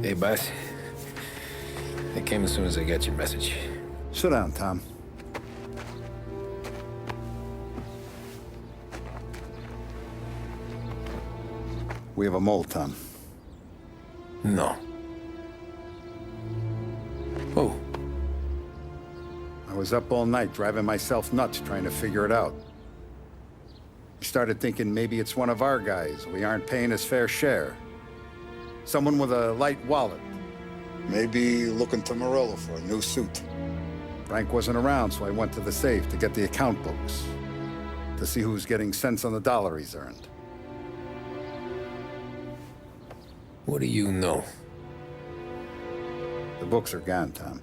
Hey, boss. I came as soon as I got your message. Sit down, Tom. We have a mole, Tom. No. Oh. I was up all night driving myself nuts trying to figure it out. I started thinking maybe it's one of our guys. We aren't paying his fair share. Someone with a light wallet. Maybe looking to Morello for a new suit. Frank wasn't around, so I went to the safe to get the account books. To see who's getting cents on the dollar he's earned. What do you know? The books are gone, Tom.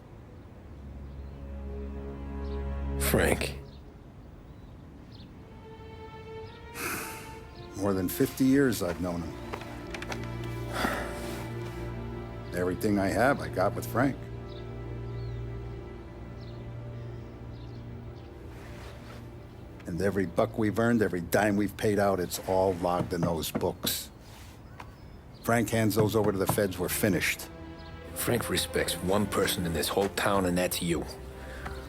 Frank. More than 50 years I've known him. Everything I have, I got with Frank. And every buck we've earned, every dime we've paid out, it's all logged in those books. Frank hands those over to the feds, we're finished. Frank respects one person in this whole town, and that's you.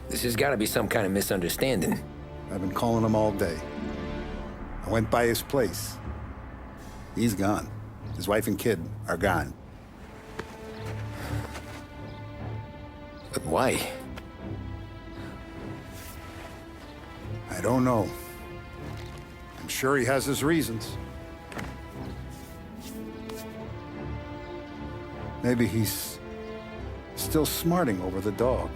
This has got to be some kind of misunderstanding. I've been calling him all day. I went by his place. He's gone. His wife and kid are gone. But why? I don't know. I'm sure he has his reasons. Maybe he's still smarting over the dog.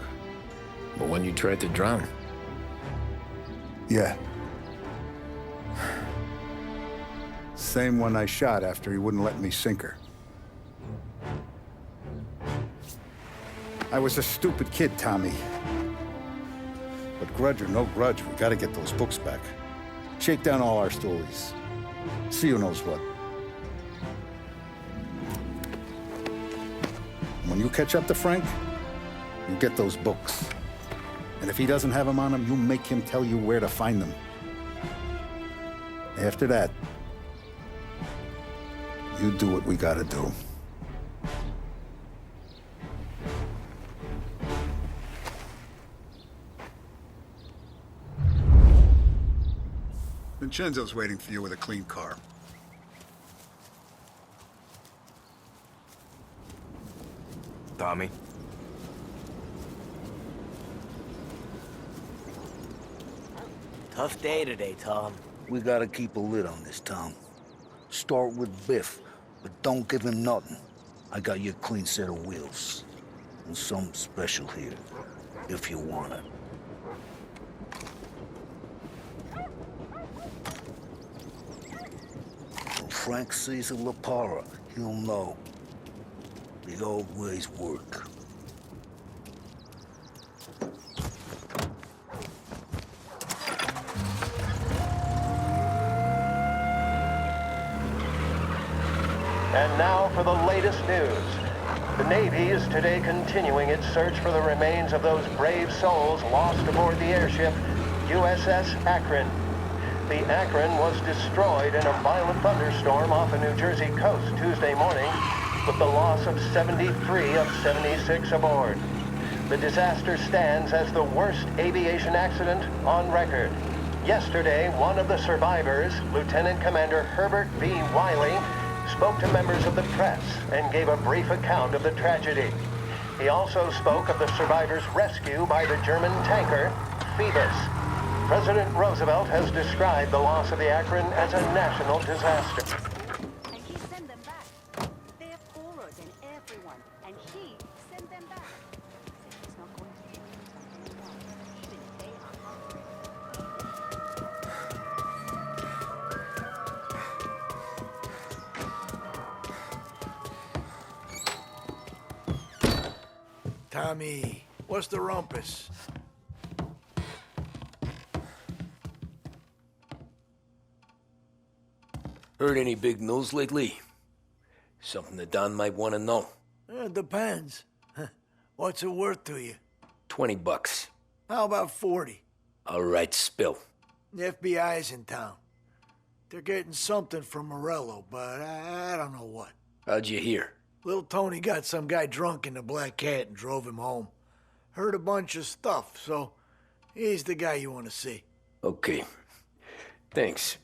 The one you tried to drown? Yeah. Same one I shot after he wouldn't let me sink her. I was a stupid kid, Tommy. But grudge or no grudge, we gotta get those books back. Shake down all our stories. See who knows what. When you catch up to Frank, you get those books. And if he doesn't have them on him, you make him tell you where to find them. After that, you do what we gotta do. Vincenzo's waiting for you with a clean car. Tommy? Tough day today, Tom. We gotta keep a lid on this town. Start with Biff, but don't give him nothing. I got you a clean set of wheels. And something special here, if you want it. When Frank sees a La Parra, he'll know. The old ways work. And now for the latest news. The Navy is today continuing its search for the remains of those brave souls lost aboard the airship USS Akron. The Akron was destroyed in a violent thunderstorm off the New Jersey coast Tuesday morning, with the loss of 73 of 76 aboard. The disaster stands as the worst aviation accident on record. Yesterday, one of the survivors, Lieutenant Commander Herbert V. Wiley, spoke to members of the press and gave a brief account of the tragedy. He also spoke of the survivors' rescue by the German tanker, Phoebus. President Roosevelt has described the loss of the Akron as a national disaster. And he sent them back. They have poorer than everyone, and he sent them back. Said he's not going to give them something they want, even if they are hungry. Tommy, what's the rumpus? Heard any big news lately? Something that Don might want to know. It depends. What's it worth to you? $20. How about 40? All right, spill. The FBI's in town. They're getting something from Morello, but I don't know what. How'd you hear? Little Tony got some guy drunk in the Black Cat and drove him home. Heard a bunch of stuff, so he's the guy you want to see. Okay. Thanks.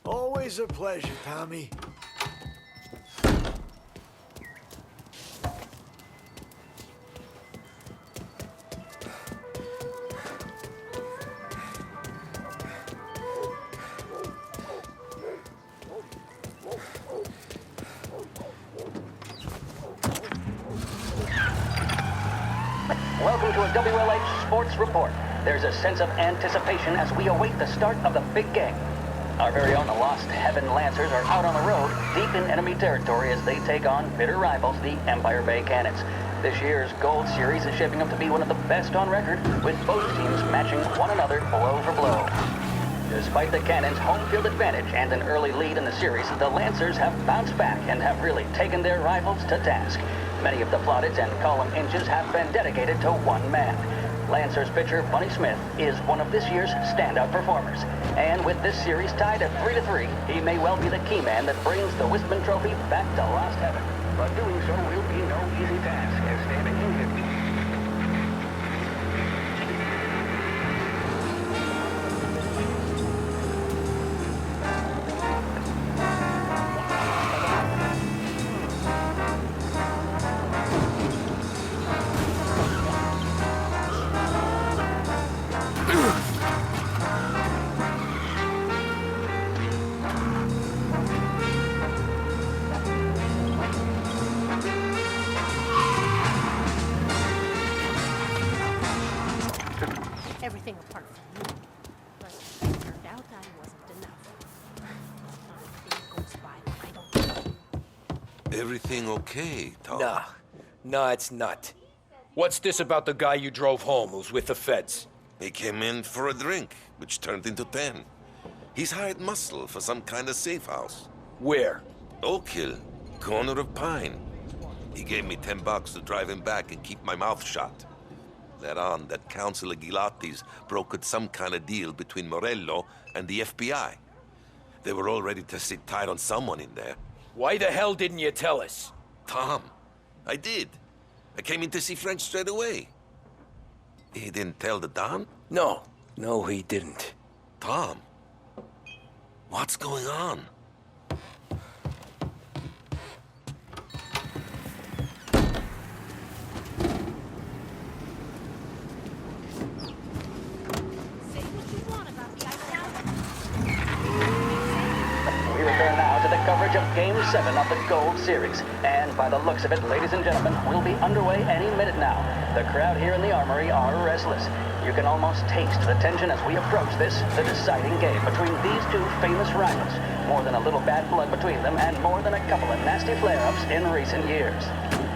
Always a pleasure, Tommy. Welcome to a WLH Sports Report. There's a sense of anticipation as we await the start of the big game. Our very own Lost Heaven Lancers are out on the road, deep in enemy territory as they take on bitter rivals, the Empire Bay Cannons. This year's Gold Series is shaping up to be one of the best on record, with both teams matching one another blow for blow. Despite the Cannons' home field advantage and an early lead in the series, the Lancers have bounced back and have really taken their rivals to task. Many of the plaudits and column inches have been dedicated to one man. Lancers pitcher Bunny Smith is one of this year's standout performers. And with this series tied at 3-3, he may well be the key man that brings the Wistman Trophy back to Lost Heaven. But doing so will be no easy task, as standing in his... Everything apart from you. But it turned out I wasn't enough. Not a day goes by when I don't... Everything okay, Tom? Nah, it's not. What's this about the guy you drove home who's with the feds? He came in for a drink, which turned into 10. He's hired muscle for some kind of safe house. Where? Oak Hill, corner of Pine. He gave me $10 to drive him back and keep my mouth shut. Later on, that Councilor Gilatti's brokered some kind of deal between Morello and the FBI. They were all ready to sit tight on someone in there. Why the hell didn't you tell us? Tom, I did. I came in to see French straight away. He didn't tell the Don? No, he didn't. Tom, what's going on? Say what you want about the ice now. We return now to the coverage of Game 7 of the Gold Series. And by the looks of it, ladies and gentlemen, we'll be underway any minute now. The crowd here in the Armory are restless. You can almost taste the tension as we approach this, the deciding game between these two famous rivals. More than a little bad blood between them, and more than a couple of nasty flare-ups in recent years.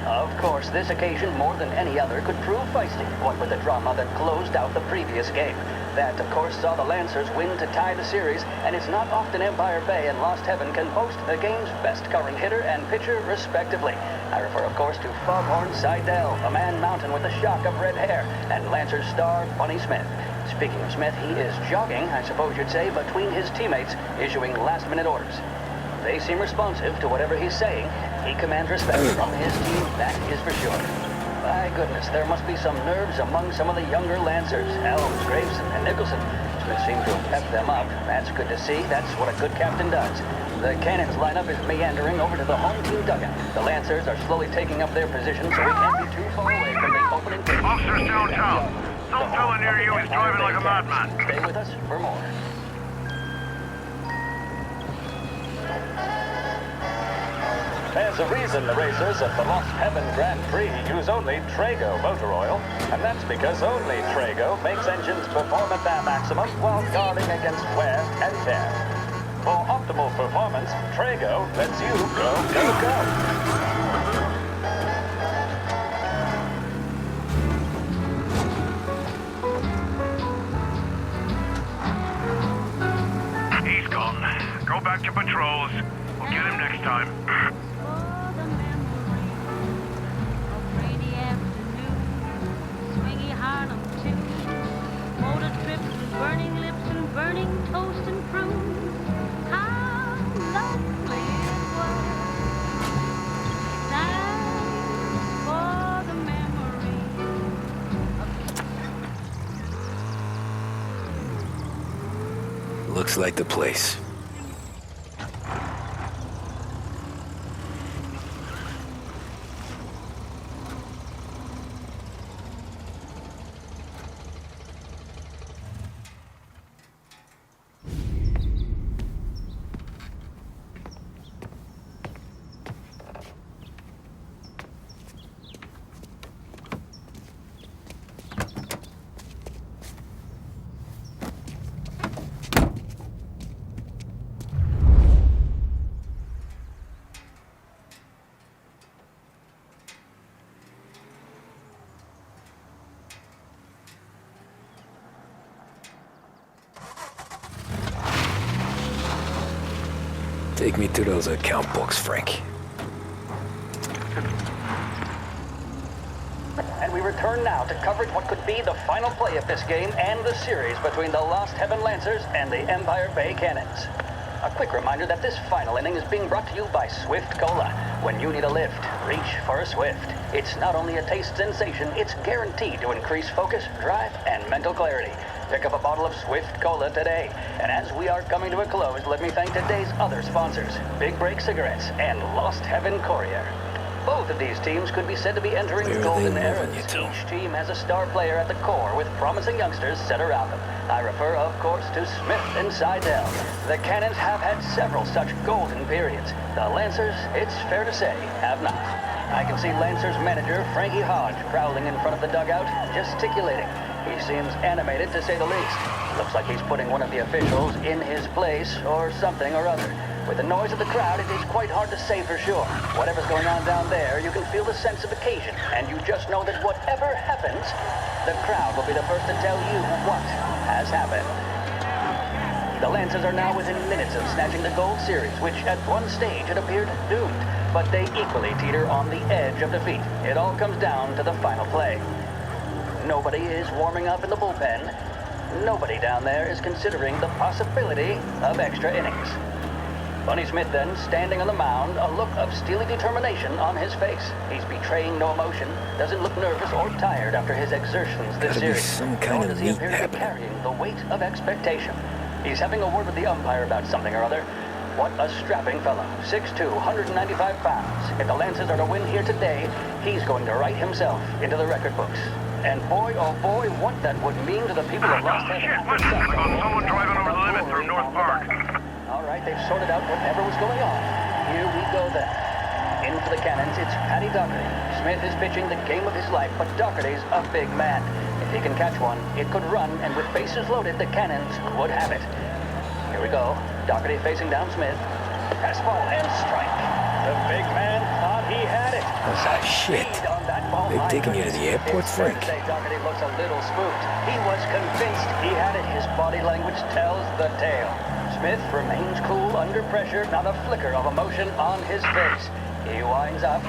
Of course, this occasion, more than any other, could prove feisty, what with the drama that closed out the previous game. That, of course, saw the Lancers win to tie the series, and it's not often Empire Bay and Lost Heaven can boast the game's best covering hitter and pitcher, respectively. I refer, of course, to Foghorn Seidel, a man mountain with a shock of red hair, and Lancers star Bunny Smith. Speaking of Smith, he is jogging, I suppose you'd say, between his teammates, issuing last-minute orders. They seem responsive to whatever he's saying. He commands respect from his team, that is for sure. My goodness, there must be some nerves among some of the younger Lancers, Elms, Graveson, and Nicholson. Smith seems to have pepped them up. That's good to see. That's what a good captain does. The Cannons lineup is meandering over to the home team dugout. The Lancers are slowly taking up their position, so we can't be too far away from the opening. Officers downtown. Some fella near you is driving like a madman. Stay with us for more. There's a reason the racers at the Lost Heaven Grand Prix use only Trago motor oil, and that's because only Trago makes engines perform at their maximum while guarding against wear and tear. For optimal performance, Trago lets you go. He's gone. Go back to patrols. We'll get him next time. For the memory of rainy afternoon, swingy Harlem tune, motor trips with burning lips and burning toast and prunes. How lovely it was. Time for the memory of Looks like the place. Take me to those account books, Frank. And we return now to coverage what could be the final play of this game and the series between the Lost Heaven Lancers and the Empire Bay Cannons. A quick reminder that this final inning is being brought to you by Swift Cola. When you need a lift, reach for a Swift. It's not only a taste sensation, it's guaranteed to increase focus, drive, and mental clarity. Pick up a bottle of Swift Cola today. And as we are coming to a close, let me thank today's other sponsors, Big Break Cigarettes and Lost Heaven Courier. Both of these teams could be said to be entering Where the are golden they era. moving you to? Each team has a star player at the core with promising youngsters set around them. I refer, of course, to Smith and Seidel. The Cannons have had several such golden periods. The Lancers, it's fair to say, have not. I can see Lancers manager Frankie Hodge prowling in front of the dugout, gesticulating. He seems animated, to say the least. Looks like he's putting one of the officials in his place, or something or other. With the noise of the crowd, it is quite hard to say for sure. Whatever's going on down there, you can feel the sense of occasion, and you just know that whatever happens, the crowd will be the first to tell you what has happened. The Lancers are now within minutes of snatching the Gold Series, which at one stage had appeared doomed, but they equally teeter on the edge of defeat. It all comes down to the final play. Nobody is warming up in the bullpen. Nobody down there is considering the possibility of extra innings. Bunny Smith then, standing on the mound, a look of steely determination on his face. He's betraying no emotion, doesn't look nervous or tired after his exertions this Gotta be series. some kind Nor of does he meat appear to be happening. carrying the weight of expectation. He's having a word with the umpire about something or other. What a strapping fellow. 6'2", 195 pounds. If the Lancers are to win here today, he's going to write himself into the record books. And boy, oh boy, what that would mean to the people of Lost Heaven. Shit, listen, I got someone driving over the limit through North Park. All right, they've sorted out whatever was going on. Here we go then. In for the Cannons, it's Paddy Doherty. Smith is pitching the game of his life, but Doherty's a big man. If he can catch one, it could run, and with bases loaded, the Cannons could have it. Here we go. Doherty facing down Smith. Fastball and strike. The big man thought he had it. Ah, shit. Speed on that ball. They've My taken you to goodness. the airport, It's fair to Frank? say Doherty looks a little spooked. He was convinced he had it. His body language tells the tale. Smith remains cool under pressure, not a flicker of emotion on his face. He winds up.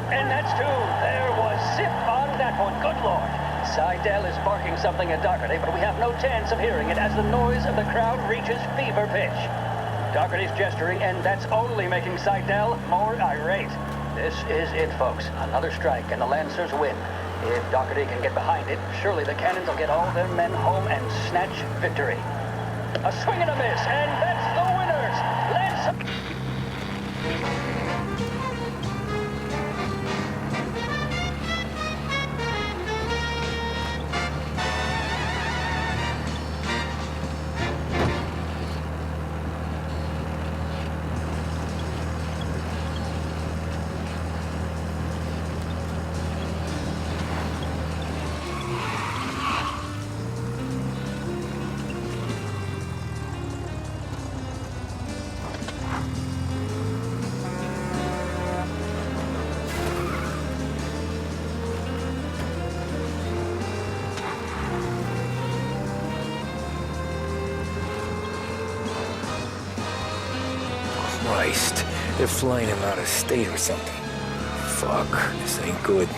And that's two. There was zip on that one. Good Lord. Seidel is barking something at Doherty, but we have no chance of hearing it as the noise of the crowd reaches fever pitch. Doherty's gesturing, and that's only making Seidel more irate. This is it, folks. Another strike, and the Lancers win. If Doherty can get behind it, surely the Cannons will get all their men home and snatch victory. A swing and a miss, and that's the winners! Christ. They're flying him out of state or something. Fuck, this ain't good.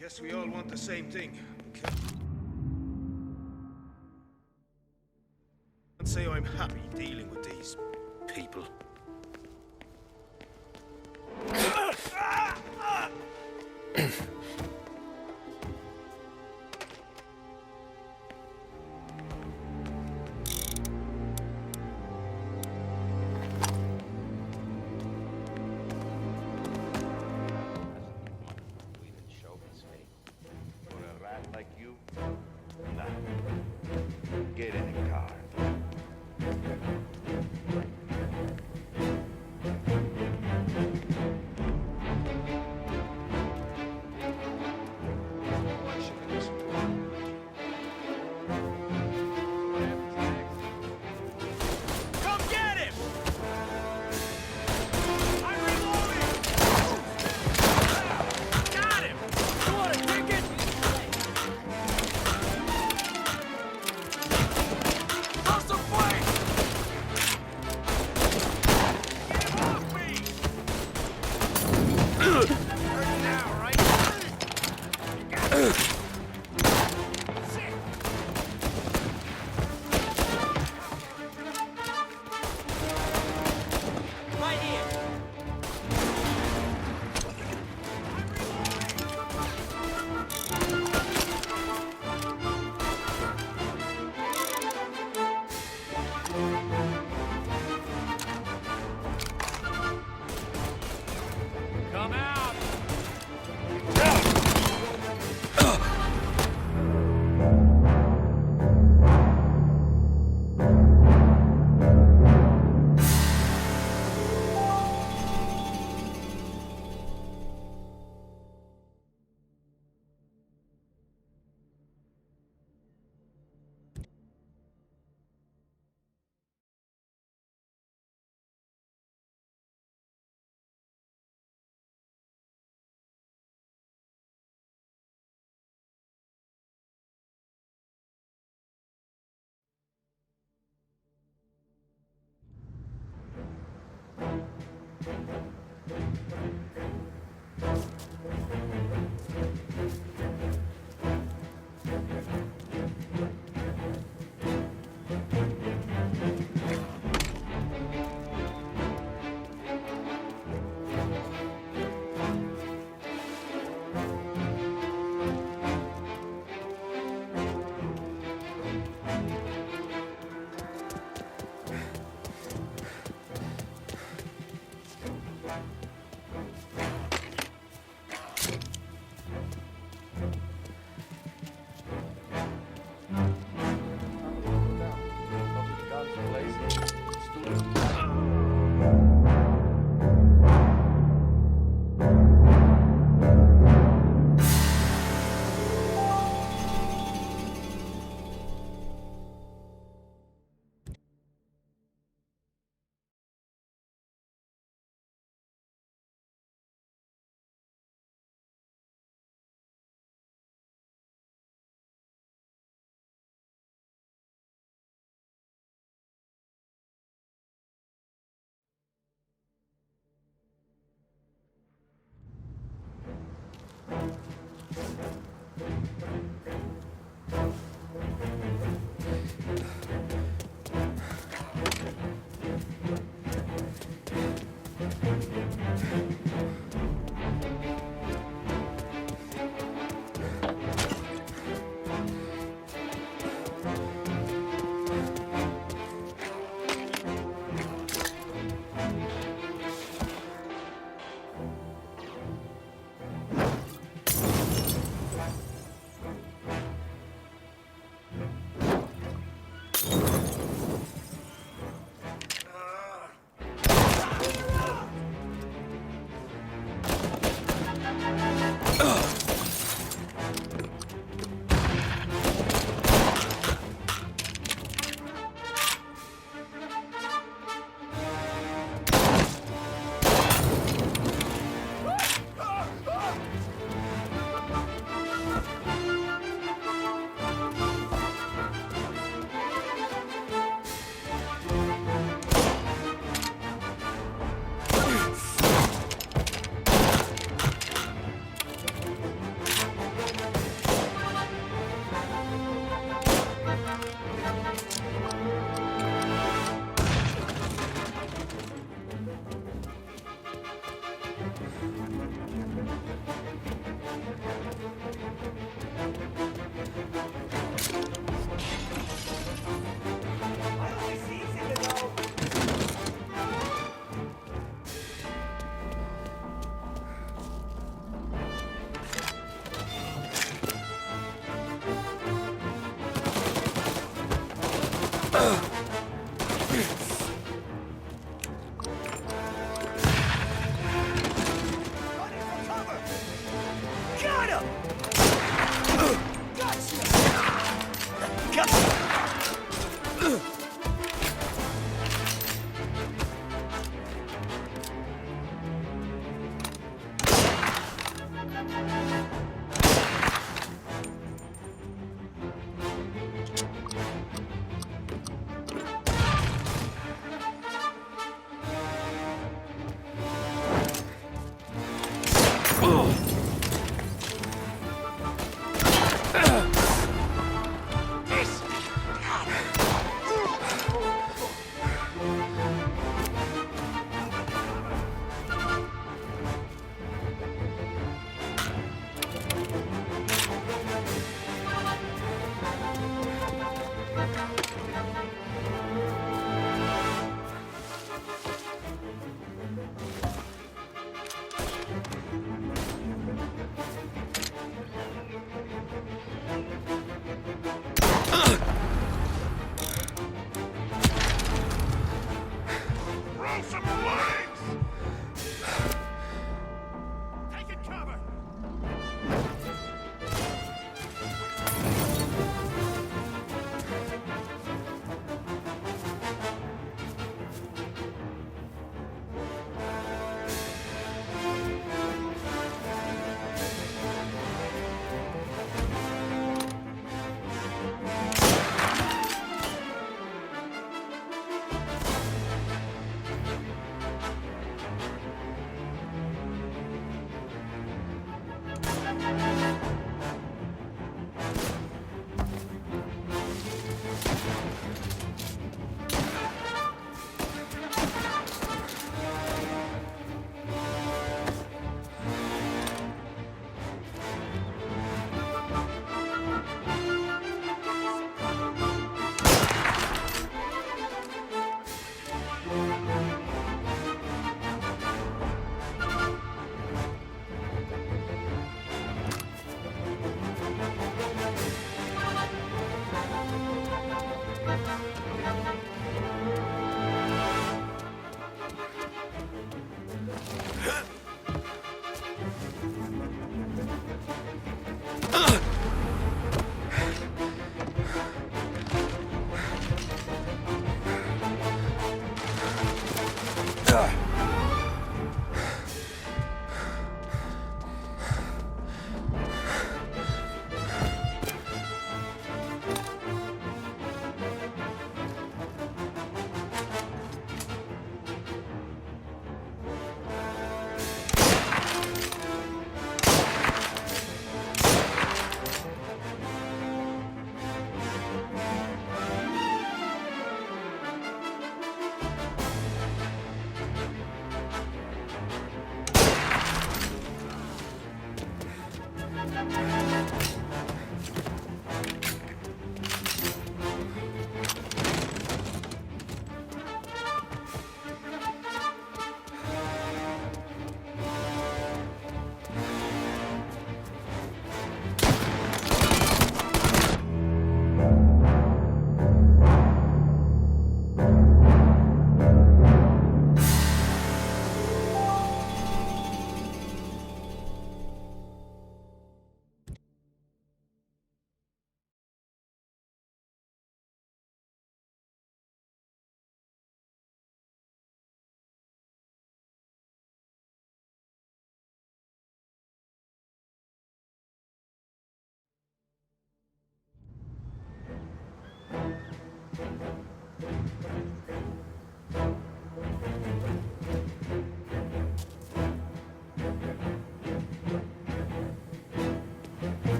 Guess we all want the same thing. Can't say I'm happy dealing with these people. Like you? Nah. Get in the car. Come get him! I'm reloading! Got him! You want a ticket? Throw some flames! Get him off me! Hurt now, right? You got it. Shit! Right here! Come out!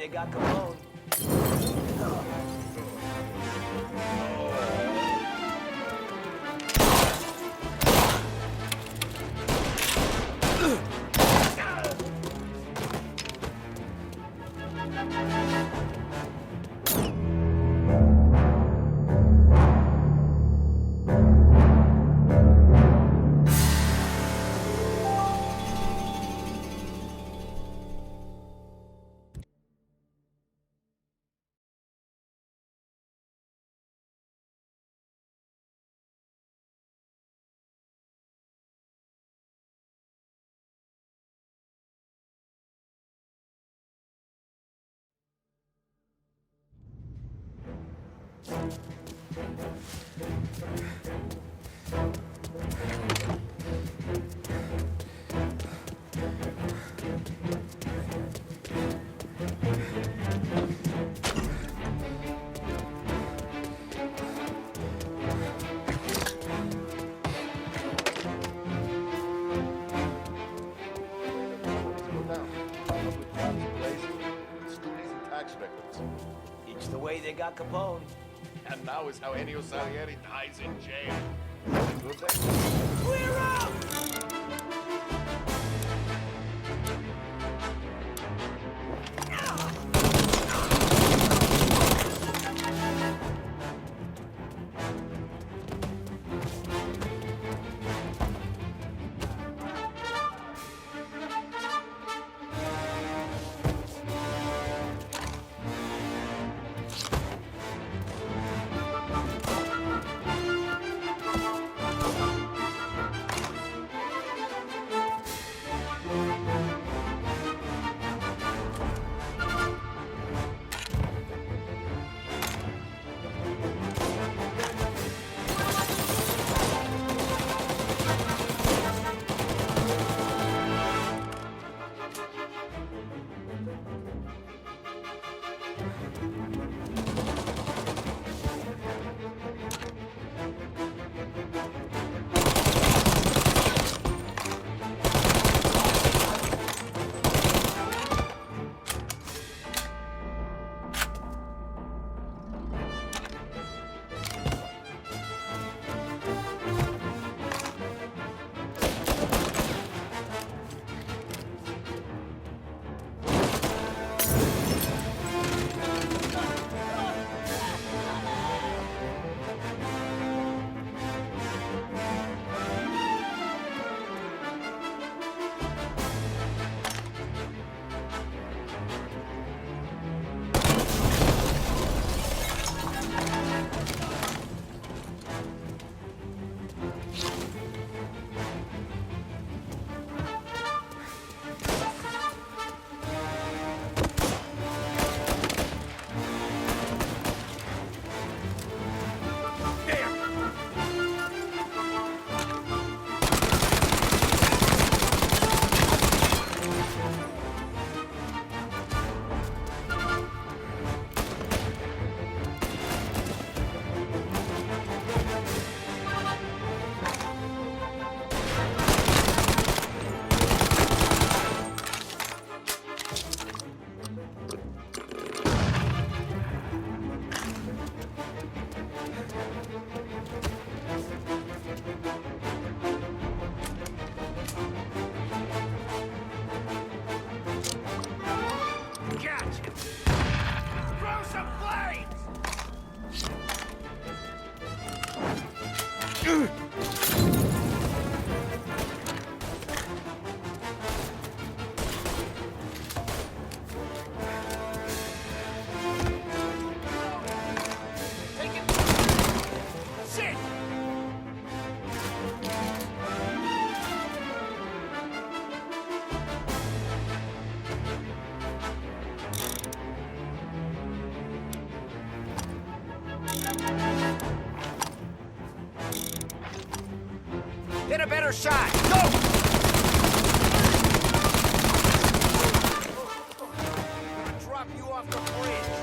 they got Capone. It's the way they got Capone. And now is how Ennio Salieri dies in jail. Good day. Clear out! Get a better shot! Go! Drop you off the bridge.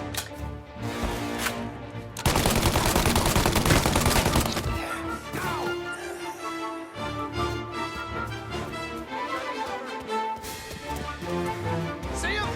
See him?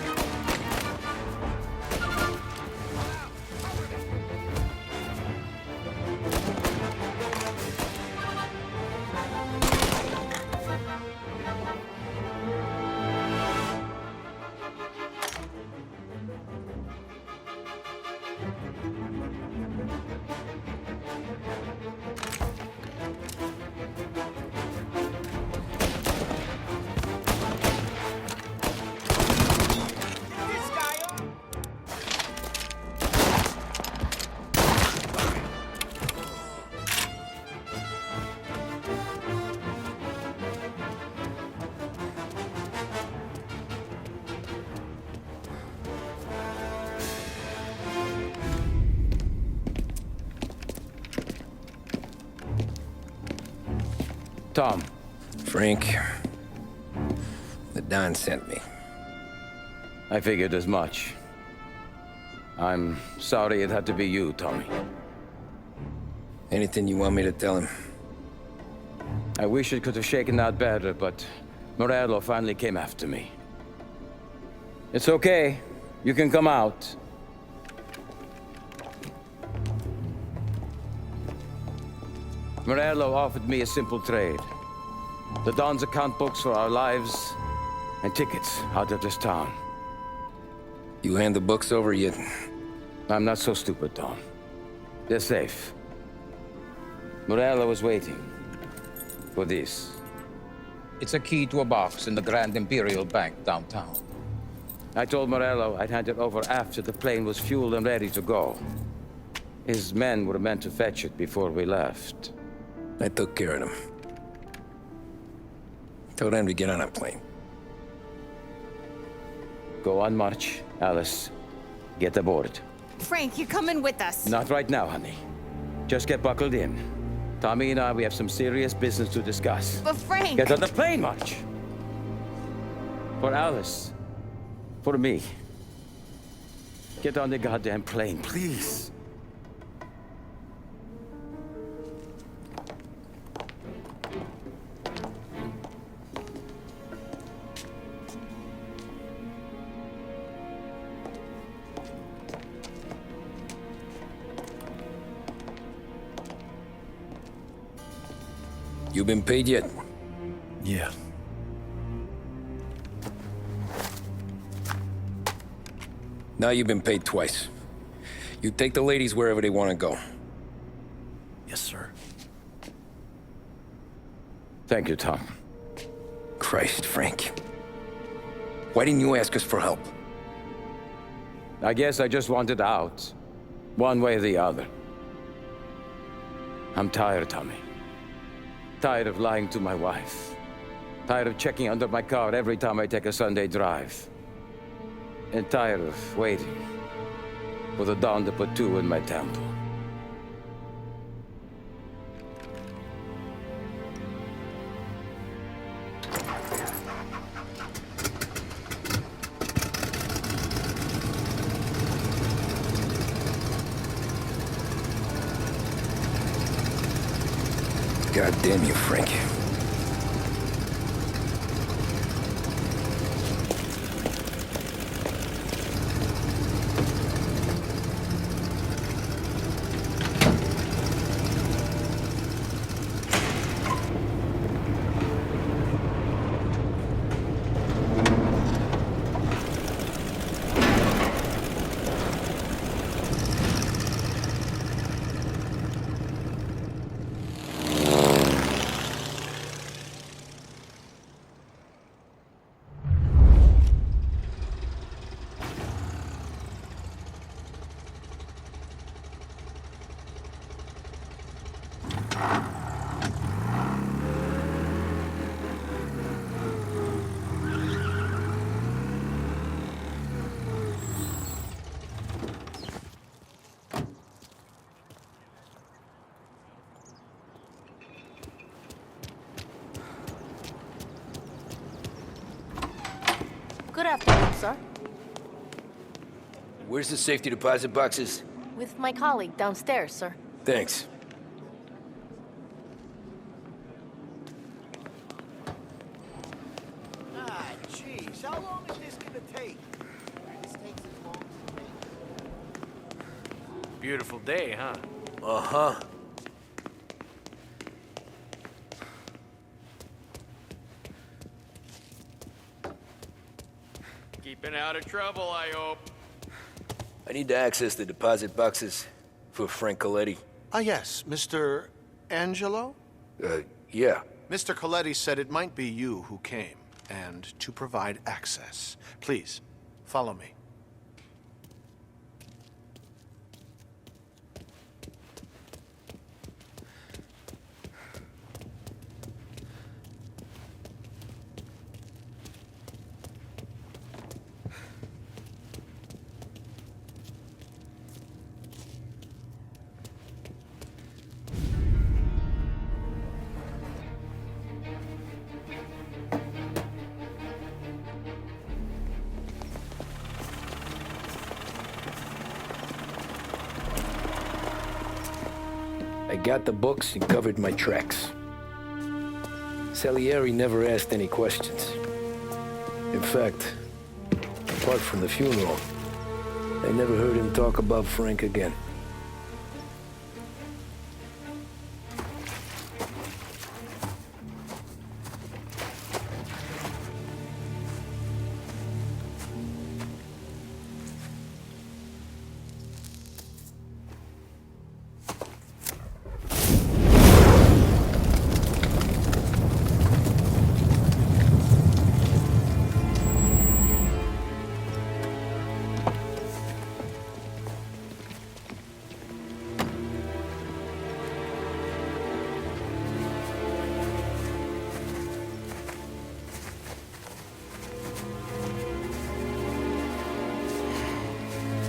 Tom. Frank, the Don sent me. I figured as much. I'm sorry it had to be you, Tommy. Anything you want me to tell him? I wish it could have shaken out better, but Morello finally came after me. It's okay. You can come out. Morello offered me a simple trade. The Don's account books for our lives and tickets out of this town. You hand the books over yet? I'm not so stupid, Don. They're safe. Morello was waiting for this. It's a key to a box in the Grand Imperial Bank downtown. I told Morello I'd hand it over after the plane was fueled and ready to go. His men were meant to fetch it before we left. I took care of them. Told them to get on a plane. Go on, March. Alice, get aboard. Frank, you're coming with us. Not right now, honey. Just get buckled in. Tommy and I, we have some serious business to discuss. But Frank... Get on the plane, March! For Alice. For me. Get on the goddamn plane, please. You been paid yet? Yeah. Now you've been paid twice. You take the ladies wherever they want to go. Yes, sir. Thank you, Tom. Christ, Frank. Why didn't you ask us for help? I guess I just wanted out. One way or the other. I'm tired, Tommy. Tired of lying to my wife. Tired of checking under my car every time I take a Sunday drive. And tired of waiting for the dawn to put two in my temple. God damn you, Frank. Good afternoon, sir. Where's the safety deposit boxes? With my colleague downstairs, sir. Thanks. Ah, jeez. How long is this gonna take? This takes as long as Beautiful day, huh? Uh-huh. Keeping out of trouble, I hope. I need to access the deposit boxes for Frank Coletti. Ah, yes, Mr. Angelo? Yeah. Mr. Coletti said it might be you who came, and to provide access. Please, follow me. I got the books and covered my tracks. Salieri never asked any questions. In fact, apart from the funeral, I never heard him talk about Frank again.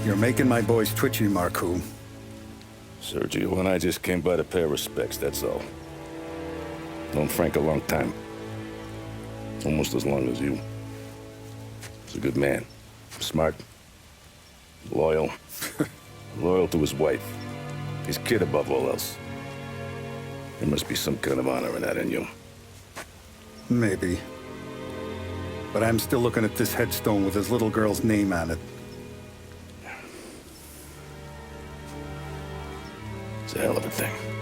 You're making my boys twitchy, Marku. Sergio and I just came by to pay respects, that's all. Known Frank a long time. Almost as long as you. He's a good man. Smart. Loyal. Loyal to his wife. His kid above all else. There must be some kind of honor in that in you. Maybe. But I'm still looking at this headstone with his little girl's name on it. It's a hell of a thing.